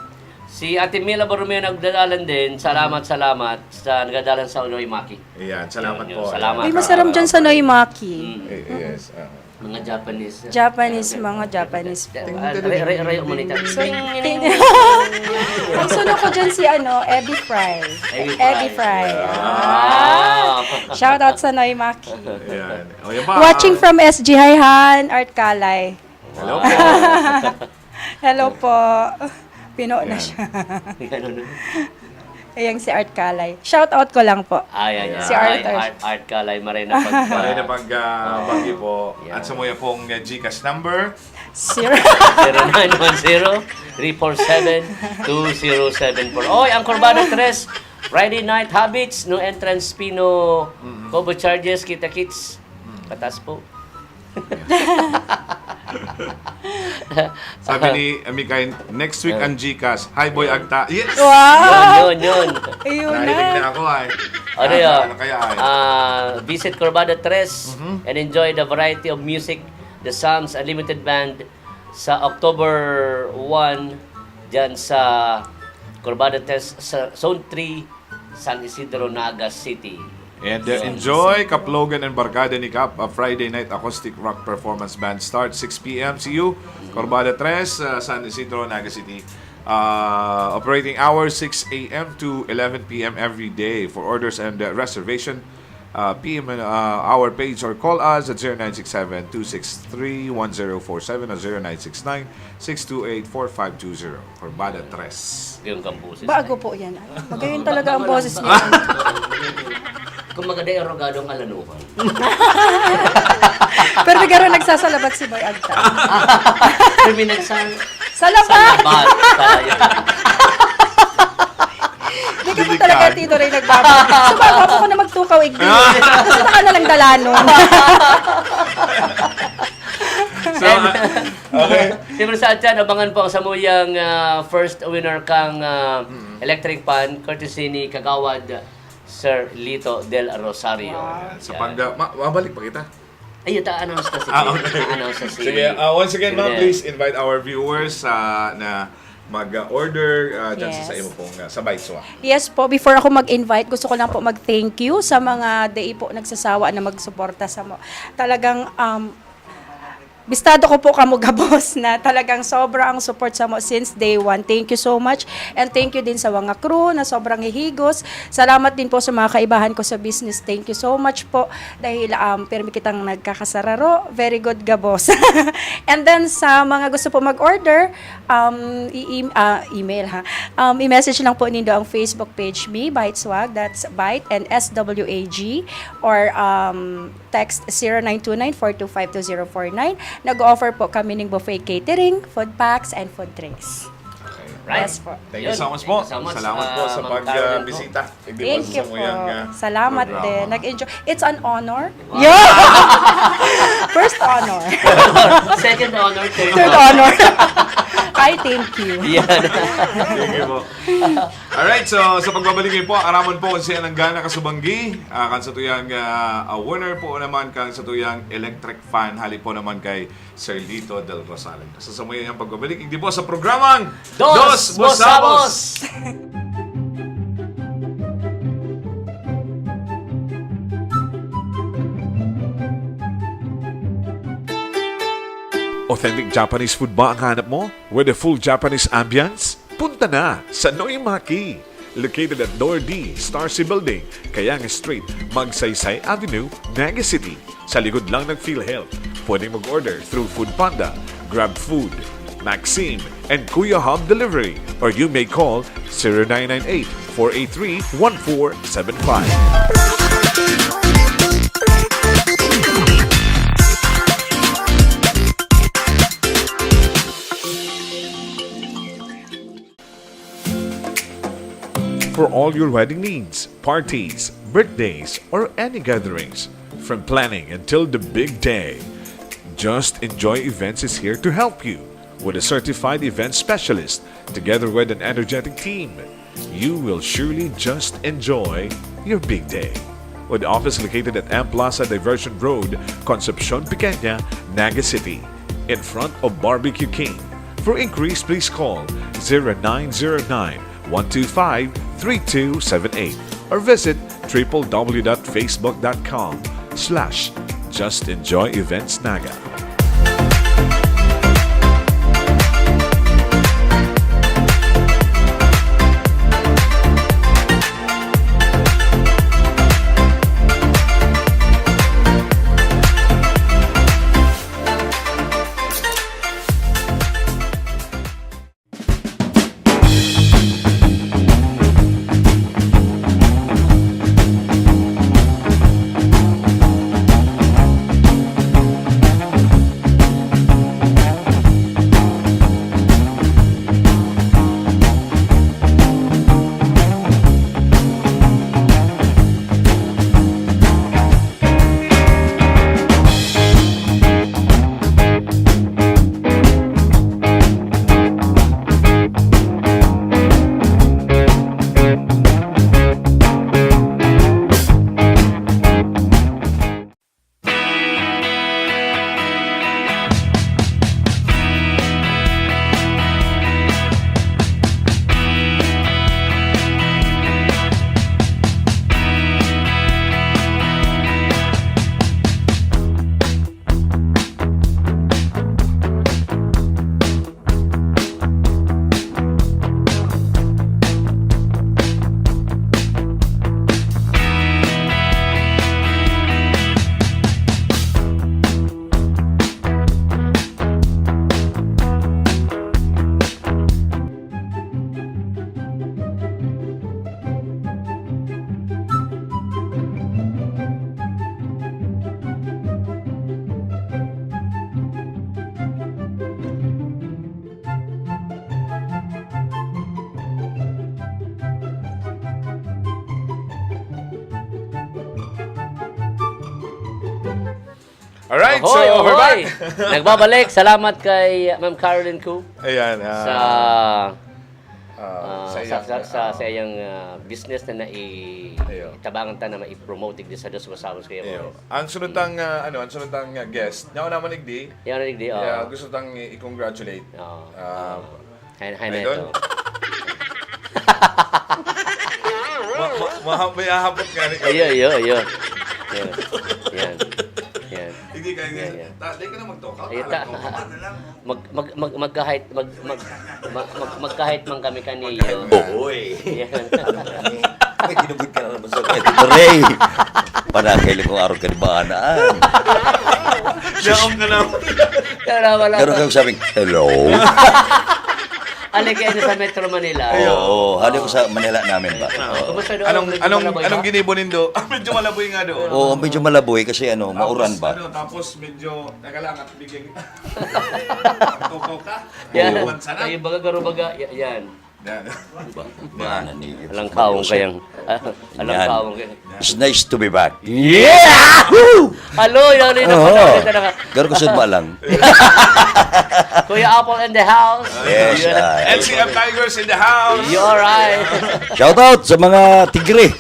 Si Ate Mila Borromeo nagdadalan din. Salamat sa nagdadalan sa Unoy Maki. Ayan, salamat Yun, po. salamat. Ay, masarap dyan sa Noimaki. Yes. Mga Japanese. Mga Japanese po. Rayo mo nito. Ang sunod ko dyan si Eddie Fry. Eddie Fry. Shout out sa Noimaki. Ayan. O, yan ba? Watching from SG Hihan, Art Kalay. Hello po. Hello po. Pino na siya. Ayan si Art Kalay. Shout out ko lang po. Yan. Si Arthur. Art Kalay, maray na Maray na banggi po. Yeah. At sa mo pong Gcash number. 0910-347-2074. Oy, ang Corbada 3, Friday Night Habits, no entrance fee, no combo charges, kita-kits. Patas po. Sabi ni Mikay, next week ang Gcash. Hi Boy Agta. Yes! Wow! Yun. Ayun Narinig na. na ako ay. Ano yun? Ano kaya ay? Visit Corbada 3 and enjoy the variety of music, the Psalms Unlimited Band sa October 1 dyan sa Corbada 3 sa Zone 3, San Isidro, Naga City. And enjoy Kaplogan and Barkada ni Kap, a Friday night acoustic rock performance band starts 6 p.m. See you, Corbada 3, San Isidro, Naga City. Operating hours 6 a.m. to 11 p.m. every day. For orders and reservation, PM our page or call us at 0967-263-1047 or 0969-628-4520 for Bada Tres. Yung kampusis. Bago po yan. Magayon talaga ang boses niya. Kung maganda yung rogadong alanuhan. Pero bigaro nagsasalabat si Boy Agta. Criminal Salabat! Salabat tayo. Hindi ka po talaga Tito Ray nagbabalik. Subago ako na magtukaw igdi. Gusto ka na lang dalanon. Okay. Siyempre sa atyan, abangan po ang samuyang first winner kang electric pan courtesy ni Kagawad Sir Lito del Rosario. Sa pagda, mabalik pa kita. Ay, ta-announce na si Okay. Ta-announce na si... Sige, once again, ma'am, Sige. please invite our viewers na mag-order dyan Yes. sa iyo pong sa Baitswa. Yes po, before ako mag-invite, gusto ko lang po mag-thank you sa mga DA po nagsasawa na magsuporta sa mo. Talagang bistado ko po kamo gabos na talagang sobra ang support sa mo since day one. Thank you so much. And thank you din sa mga crew na sobrang hihigos. Salamat din po sa mga kaibahan ko sa business. Thank you so much po. Dahil permi kitang nagkakasararo. Very good gabos. And then sa mga gusto po mag-order, email ha. I-message lang po nindo ang Facebook page me, Biteswag. That's Bite and SWAG. Or text 0929-425-2049. Nag-offer po kami ng buffet catering, food packs, and food trays. Right. Yes po. Thank you so much po. Thank you so much, Salamat po sa Ma'am Caroline po. pagbisita. Thank you po. Salamat din. Nag-enjoy. It's an honor. Wow. Yeah! First honor. Second honor, Third honor. Ay, thank you. Yan. Thank you po. Alright, so sa pagbabalik ngayon po, aramon po siya ng gana kasubanggi. Kan sa tuyang winner po naman kan sa tuyang electric fan. Hali po naman kay Sir Lito del Rosario. Sa samuyan yung pagbabalik, hindi po sa programang Dos Bosabos! Authentic Japanese food ba ang hanap mo? With a full Japanese ambience? Punta na sa Noimaki. Located at Door D, Star C Building, Kayang Street, Magsaysay Avenue, Naga City. Sa likod lang ng PhilHealth. Pwedeng mag-order through Food Panda, Grab Food, Maxime, and Kuya Hub Delivery. Or you may call 0998-483-1475. For all your wedding needs, parties, birthdays, or any gatherings, from planning until the big day, Just Enjoy Events is here to help you. With a certified event specialist, together with an energetic team, you will surely just enjoy your big day. With the office located at M Plaza Diversion Road, Concepcion Pequeña, Naga City, in front of Barbecue King. For inquiries, please call 0909-125-3278 or visit www.facebook.com/JustEnjoyEventsNaga. Alright, so Ahoy, we're ahoy! back. Nagbabalik. Salamat kay Ma'am Caroline Koo Ayan. sa iyang business na Ayo. itabangan ta na mai-promote di sa dos masamos kayo. Ayo. Ang sunod tang guest. Nao naman igdi. Yan na di. Gusto tang i-congratulate. Hay na Idol? ito. May ahapot nga ni. Ayo. Yan. Hindi ka Yan. Hindi ka na mag-talk out. Ay, magkahit man kami kaniyo. Oy. Yan. May ginugod ka na naman sa Tito Ray. Panakailan kong araw ka ni Bahanaan. Siyaong ka na. Wala. Meron kang sabing, hello? Alay kayo sa Metro Manila. Oo, hali ko sa Manila namin ba? Kumusta doon? Anong ginibo nindo? Medyo malaboy nga doon. Oo, medyo malaboy kasi mauran ba? Tapos medyo, lang at bigyan. Tukaw ka? Yan. Uwan sana? Kayo baga garubaga. Yan. Yan. Yan, Alang kaong kayang. Alang Yan. kaong kayang. It's nice to be back. Yeah! Halo, yan na Oo. pa. Garo ko sudma lang. Kuya Apple in the house. Yes, LCF Tigers in the house! You're right. Shout out sa mga tigre.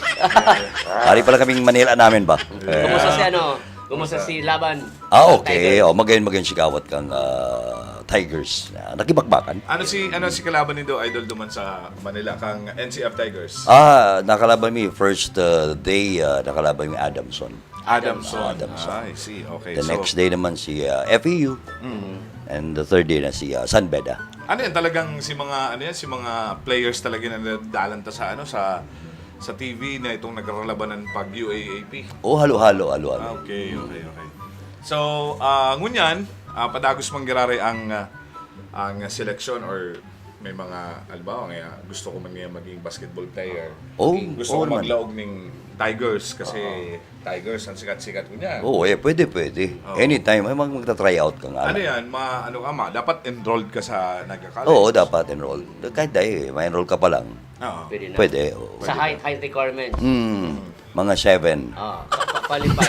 Hari pala kaming Manila namin ba? Kumusta si ano? Kumusta si Laban? Okay. Oh, magayon si Kawat kang Tigers. Nakibakbakan. Ano si kalaban nindo idol duman sa Manila kang NCF Tigers? Nakalaban mi first day, nakalaban mi Adamson. Adamson. Adamson. I see. Okay. The next day naman si FEU. And the third day na si San Beda. Ano yan talagang si mga players talaga na nadalanta sa sa TV na itong naglalabanan pag UAAP. Oh, halo-halo. Okay. So, ngunyan, padagos manggirari ang selection or may mga albaw nga gusto ko man nga maging basketball player. Oh, Gusto ko naman. maglaog ng Tigers kasi Tigers ang sikat-sikat ko niya. Oo, pwede. Anytime, may magta-try out ka nga. Ano yan? Dapat enrolled ka sa nagka-college? Oo, dapat enroll. Kahit dahil, ma-enroll ka pa lang. Oo. Pwede na. Pwede. Oo. Sa height requirements. Mga 7. Qualify.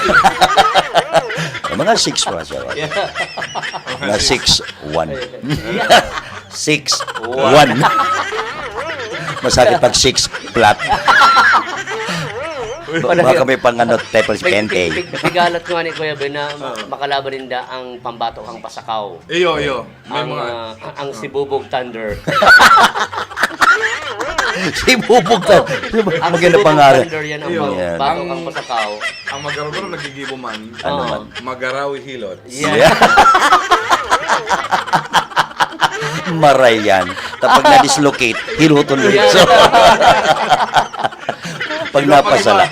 Mga 6 pa siya. Mga 6-1. 6-1. Masakit pag 6 flat. Baka may tepels pente. Pigalat nga ni Kuya Ben na makalaban din ang pambato ang pasakaw. Iyo. May Ang, mga... ang Sibubog Thunder. Si Bubog ka. Ang Maganda Sibubog pangalan. Thunder yan ang Iyo. pambato ang pasakaw. Ang magaraw nagigibo man. Ano man? Magarawi hilot. Yeah. Maray yan. Tapos na-dislocate, hiluton ulit. So, pag napasala.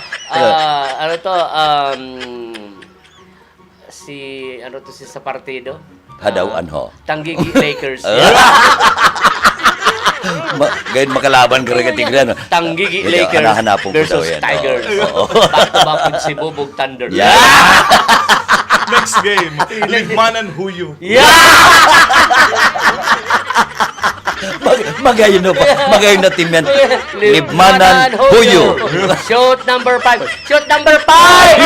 Ano to? Si sa partido? Hadaw anho. Tanggigi Lakers. Gayun makalaban ka rin katigran. Tanggigi Hindi, Lakers hanahanapon ko daw versus yan. Tigers. Oo. Back-to-back with Sibubog Thunder. Yeah. Next game, Ligmanan Huyu. Yeah! Magayon na team yan. Libmanan Huyo. Shoot number 5. Shoot number 5!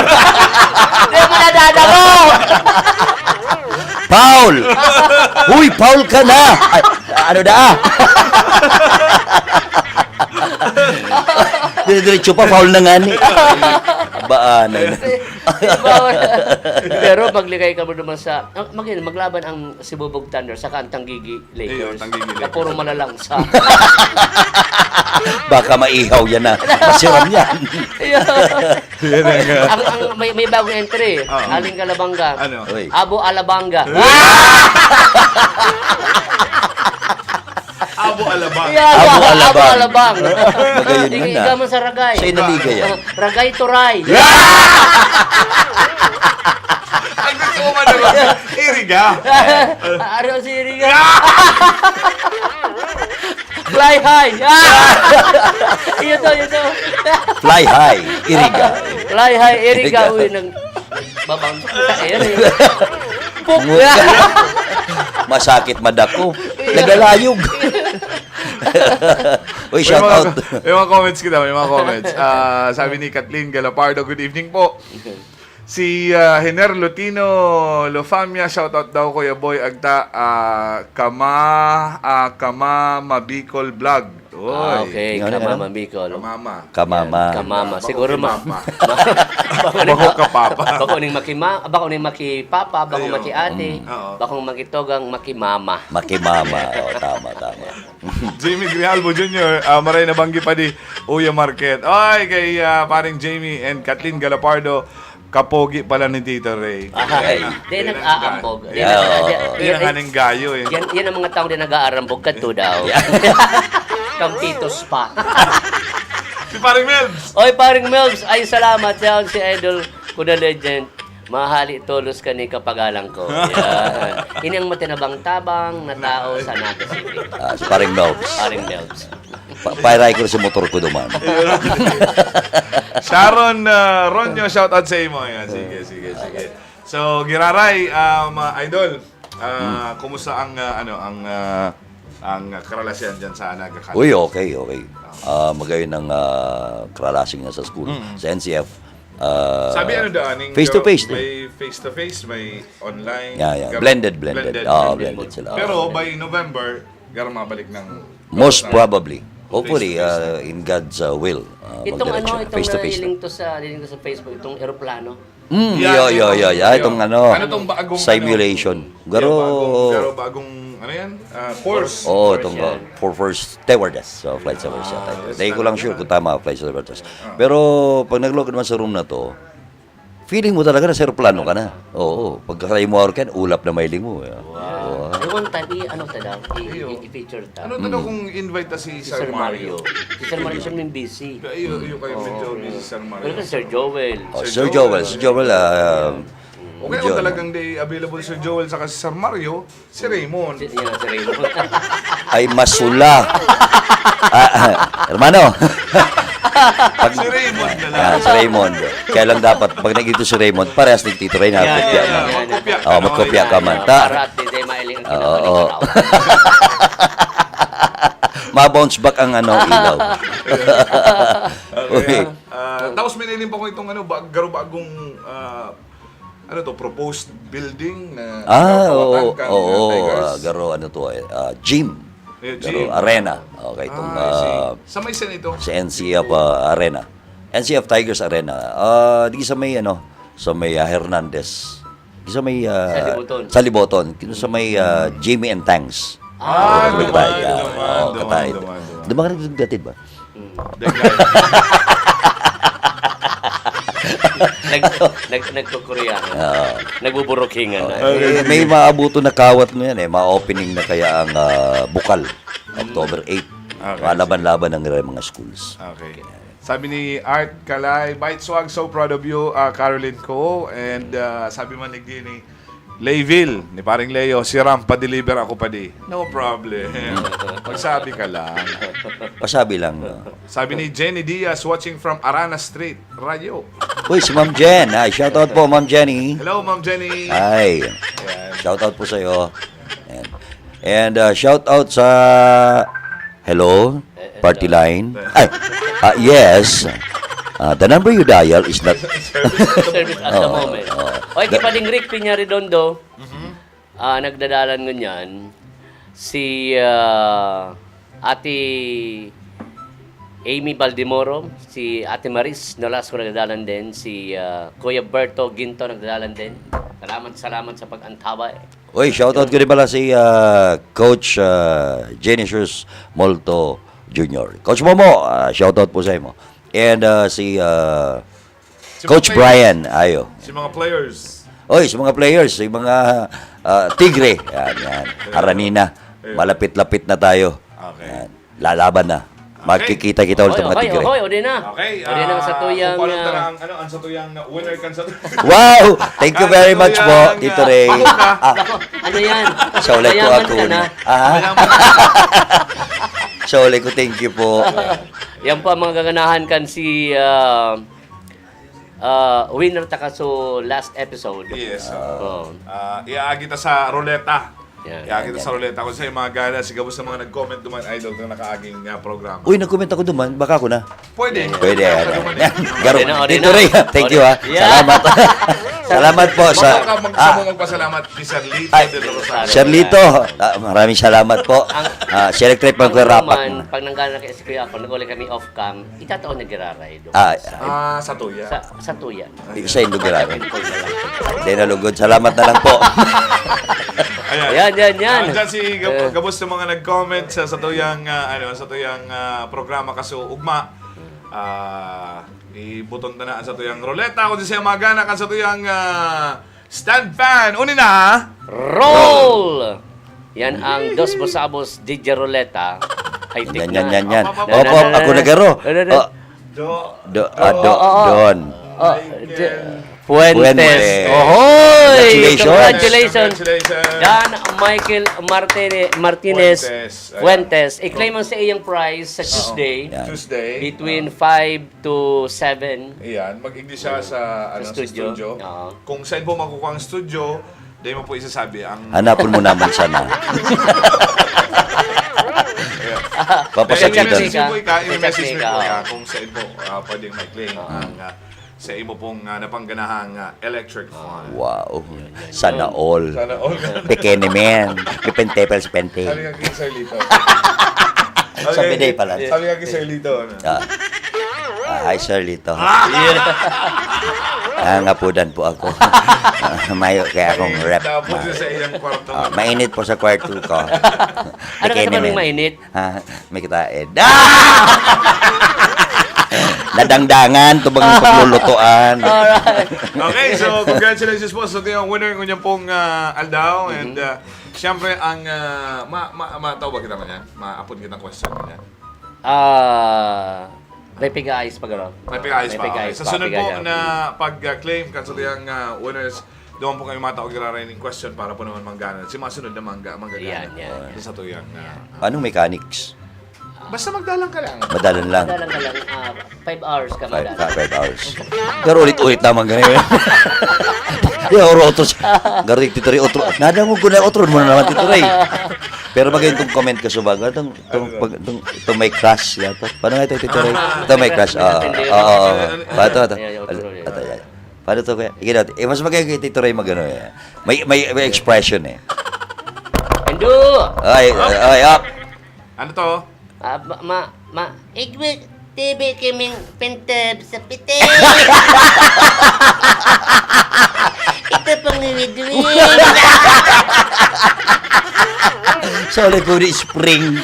Hindi mo nadadamo! Paul! Uy, Paul ka na! Ay, ano da? Diretso pa, Paul na nga ni. Baan. Pero magligay ka mo naman sa... maglaban ang Sibubog Thunder sa ang Tanggigi Ayun, Lakers. Tanggigi Na Lakers. puro malalangsa. Baka maihaw yan na. Masiram yan. May bagong entry. Aling Calabanga. Ano? Uy. Abo Alabanga. Abo Alabang. Abo Alabang. Alabang. Magayon yun na. Ikaw man sa Ragay. Sa inaliga yan. Ragay Turay. Ang gusto ko man naman, Iriga. Ano si Iriga? Fly high. Ito. Fly high. Iriga. Fly high, Iriga. Uy, babang sa air. Puk. Masakit madako. Nagalayog. Uy, shout out. May mga comments kita, may mga comments. Sabi ni Kathleen Galapardo, good evening po. Si Hiner Lutino Lofamia, shoutout daw Kuya Boy Agta, Kama Mabicol Vlog. Okay, Ano, Kamama Bicol. Kamama. Kamama. Siguro Mama. bako Bako ka papa. Bako ning makipapa, bako Ayun. makiate, Oo. bako makitogang makimama. Makimama. Tama. Jamie Grijalbo Jr., maray na banggi pa di Uya Market. Ay, kay paring Jamie and Kathleen Galapardo, kapogi pala ni Tito Ray. Ay, di nag-aambog. Di Yan ang haning gayo eh. yan ang mga taong di nag-aarambog kadto daw. Kampitos pa. Si paring Melbs. Oy, paring Melbs, ay salamat yan si Idol Kuda Legend. Mahali tolos ka ni kapagalang ko. Yan. Ini ang matinabang-tabang na tao sa Naga City. Si paring Melbs. Paring Melbs. Pairay ko sa motor ko duman. Sharon Ronyo, shout out sa imo. Yan. Sige. So, Giraray, Idol, kumusta ang karelasyon dyan sa Naga City? Uy, okay. Magayon ng karalasing na sa school. Sa NCF. Sabi daaning Face-to-face din. may face-to-face, may online. Yeah. Blended. Blended sila. Pero by November, gara mabalik ng Most probably. Hopefully, in God's will. Itong Face-to-face. liling to sa Facebook, itong eroplano. Yeah. Itong Ano tong bagong simulation. Pero bagong ano yan? Course. Itong for first stewardess. So, flight stewardess yata. Dahil ko lang sure kung tama, flight stewardess. Pero, pag nag-log naman sa room na to, feeling mo talaga na sa aeroplano ka na. Oo. Pagkakay mo ka, ulap na mailing mo. Wow. One time, i-feature ta. Ano to kung invite ta si Sir Mario? Si Sir Mario siya may busy. Iyo kayo medyo busy Sir Pero Mario. kan Sir Joel. Sir Joel, Okay, kung talagang day available Sir Joel saka si Sir Mario, si Raymond. Yan, si Raymond. ay masula. Hermano. Si Raymond na lang. Si Raymond. Kaya lang dapat, pag nagito si Raymond, parehas ni Tito Ray na kopya man. Magkopya ka. Oo, magkopya ka man. Para at di mailing ang Oo. kinakaraw. Ma-bounce back ang ilaw. Okay. Tapos may nailim pa ko itong bagong proposed building na Oo. Tigers. Garo, gym. Gym. Garo, arena. Okay, itong Sa may sen ito. sa NCF Arena. NCF Tigers Arena. Di sa may Hernandez. Di sa may sa Liboton. Sa may Jimmy and Tangs. Dumaan. Diba ka nagdatid ba? Nagkukuryahan. Nagbuburukingan na. May maabuto na kawat mo yan Ma-opening na kaya ang bukal. October 8. Malaban-laban ng mga schools. Okay. Sabi ni Art Kalay, Bite Swag, so proud of you, Caroline Ko. And sabi man ni Layville, ni paring Leo, si Ram, pa-deliver ako pa di. No problem. Magsabi ka lang. Pasabi lang. Sabi ni Jenny Diaz, watching from Arana Street, Radyo. Uy, si Ma'am Jen. Shoutout po, Ma'am Jenny. Hello, Ma'am Jenny. Ay, shoutout po sa'yo. And shoutout sa party line. Yes. The number you dial is not... Service at the moment. Okay, di pa ding Rick Piña-Redondo, nagdadalan ngunyan, si Ate Amy Baldimoro, si Ate Maris Nolasco nagdadalan din, si Kuya Berto Ginto nagdadalan din. Salamat sa pag-antawa. Uy, shoutout ko rin pala si Coach Genesius Molto Jr. Coach Momo, shoutout po sa mo. And si Coach Brian Ayo. Si mga players. Oy, sa mga players, sa mga Tigre. Yan. Aranina. Malapit-lapit na tayo. Okay. Yan. Lalaban na. Magkikita-kita ulit ang mga Tigre. Okay, odi na. Okay. Odi na sa tuyang... Kung ang sa tuyang winner kan sa Wow! Thank you very much po, Tito Ray. Ano yan? Sa ulit ko Mayaman ako. ka na. Sa ulit ko, thank you po. Yan po ang mga gaganahan kan si winner takaso last episode. Yes. Oh. Iaagi ta sa ruleta. Yan. Iaagi ta sa ruleta. Kung sa'yo mga gana, sigabos sa mga nag-comment duman, idol, na nakaaging programa. Uy, nag-comment ako duman. Baka ako na. Pwede. Pwede. Duman eh. Garo. Odi na. Tito Ray, thank you ha. Yeah. Salamat. Salamat po sa... Magpasalamat ni Sir Lito Ay, de Rosario. Sir Lito, maraming salamat po. Si Electric Ang Pagkarapak. naman, pag nanggana kay si Kuya ako, nag-uli kami off-cam, itataon na giraride. Sa Tuya. Sa tuyan. Sa Indugirari. Hindi nalugod. Salamat na lang po. Yan. Diyan si Gabos ng mga nag-comment sa tuyang programa kaso ugma. Ibuton na sa tuyang roleta kung siya magana kan sa tuyang stand fan. Uni na. Roll! Yan ang Dos Bosabos DJ Roleta. High-tech Yan. na. Opo, ako nagaro. Doon. Fuentes. Ohoy! Congratulations! Dan Michael Martinez Fuentes. I-claim mo sa iyong prize sa Tuesday. Tuesday. Between 5 to 7. Iyan, mag-English siya sa studio. studio. Oo. Kung saan po makukuha ang studio, dahil mo po isasabi ang... Hanapin mo naman sana. Papasakit I-message ka. mo i-message mo Oo. kung saan po pwedeng mag-claim ang sa imo pong napangganahang electric fan. Wow. Sana all. Sana all. Pequeño man. May pentepel sa pente. Sabi nga kay Sir Lito. Sa bidet pala. Sabi nga kay Sir Lito. Hi, Sir Lito. Nangapudan po ako. Mayo kaya akong rep. Tapos sa iyang kwarto. Mainit po sa kwarto ko. Ano ka naman yung mainit? May kitain. Nadangdangan, tubang paglulutuan. Okay, so congratulations po sa yung winner ng inyong pong Aldao. And siyempre, ang matawag kita kanya? Maapon kitang question kanya? May piga-ayos pa gano'n. May pag-ayos pa. Okay. piga-ayos Sa pa, sunod po piga-ayos. na pag-claim kan sa tiyang winners, doon po kayo matawag yung question para po naman manggana. Si masunod na manggagana. Yan. Sa tuyang. Anong mechanics? Basta magdalang ka lang. Madalan lang. Madalang ka lang, 5 hours ka madalang. 5 hours. Pero ulit-ulit naman ganun. Otro siya. Garing tituloy, otro. Nadang mo guna, otro mo na naman tituloy. Pero magayon itong comment ka subag. Itong may crush yata. Paano nga ito tituloy? Ito may crush. Oo. Paano ito? Paano ito kaya? Mas magayon kayo tituloy magano eh. May expression eh. Endo! Ay, up. Ano to? Igwit, TV kaming pentab sa pite. Ito pang niwidwin. So, ulit ko ni spring.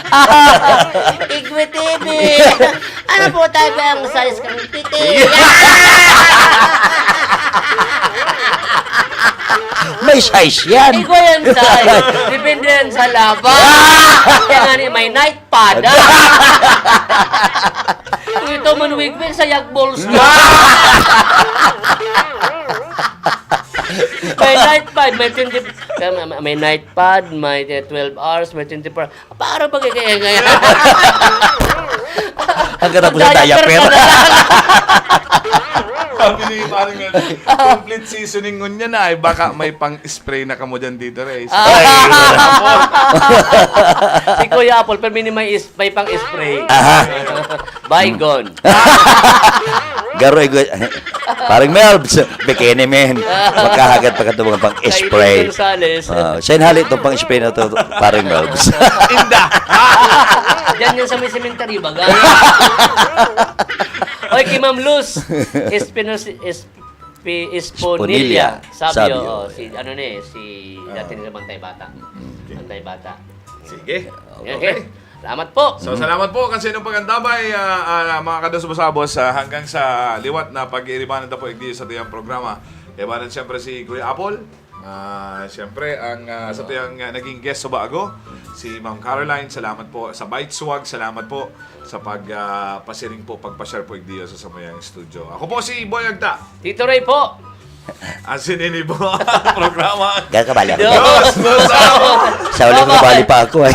Igwit, TV. Ano po tayo ba ang size kang pite? May size yan. Ikaw yan, Sai. Depende yan sa laban. Kaya nga ni, may night pad. Kung ito man wigwin sa yak balls mo. May night pad, may night pad, may 12 hours, may 24. Para ba kaya ngayon? Ang katapos sa diaper. Sabi ni parang complete seasoning niya na ay baka may pang-spray na kamo dyan dito rin. Si Kuya Apple, pero may pang-spray. Bygone. Garo parang Melbs, bikini men. Magkahagat pa katubang pang spray. Kailan Gonzales. Siya halit itong pang spray na to, parang Melbs. Inda! Diyan yan sa may cemetery, baga. Oy, kay Ma'am Luz, Esponilla. Sabio. Si dati nila Bantay Bata. Bantay Bata. Sige. Okay. Salamat po. So, salamat po kasi nung pagandabay, mga kadasubasabos, hanggang sa liwat na pag-iiribanan na po sa tiyang programa. Ibanan siyempre si Kuya Apple. Siyempre, sa tiyang naging guest sa bago, si Ma'am Caroline. Salamat po sa Bite Swag. Salamat po sa pagpasiring po, pagpashare po sa samayang studio. Ako po si Boy Agta. Tito Ray po. Ang sinini po ang programa. Gagabali ako. Dos Bosabos! Sa ulit ko bali pa ako eh.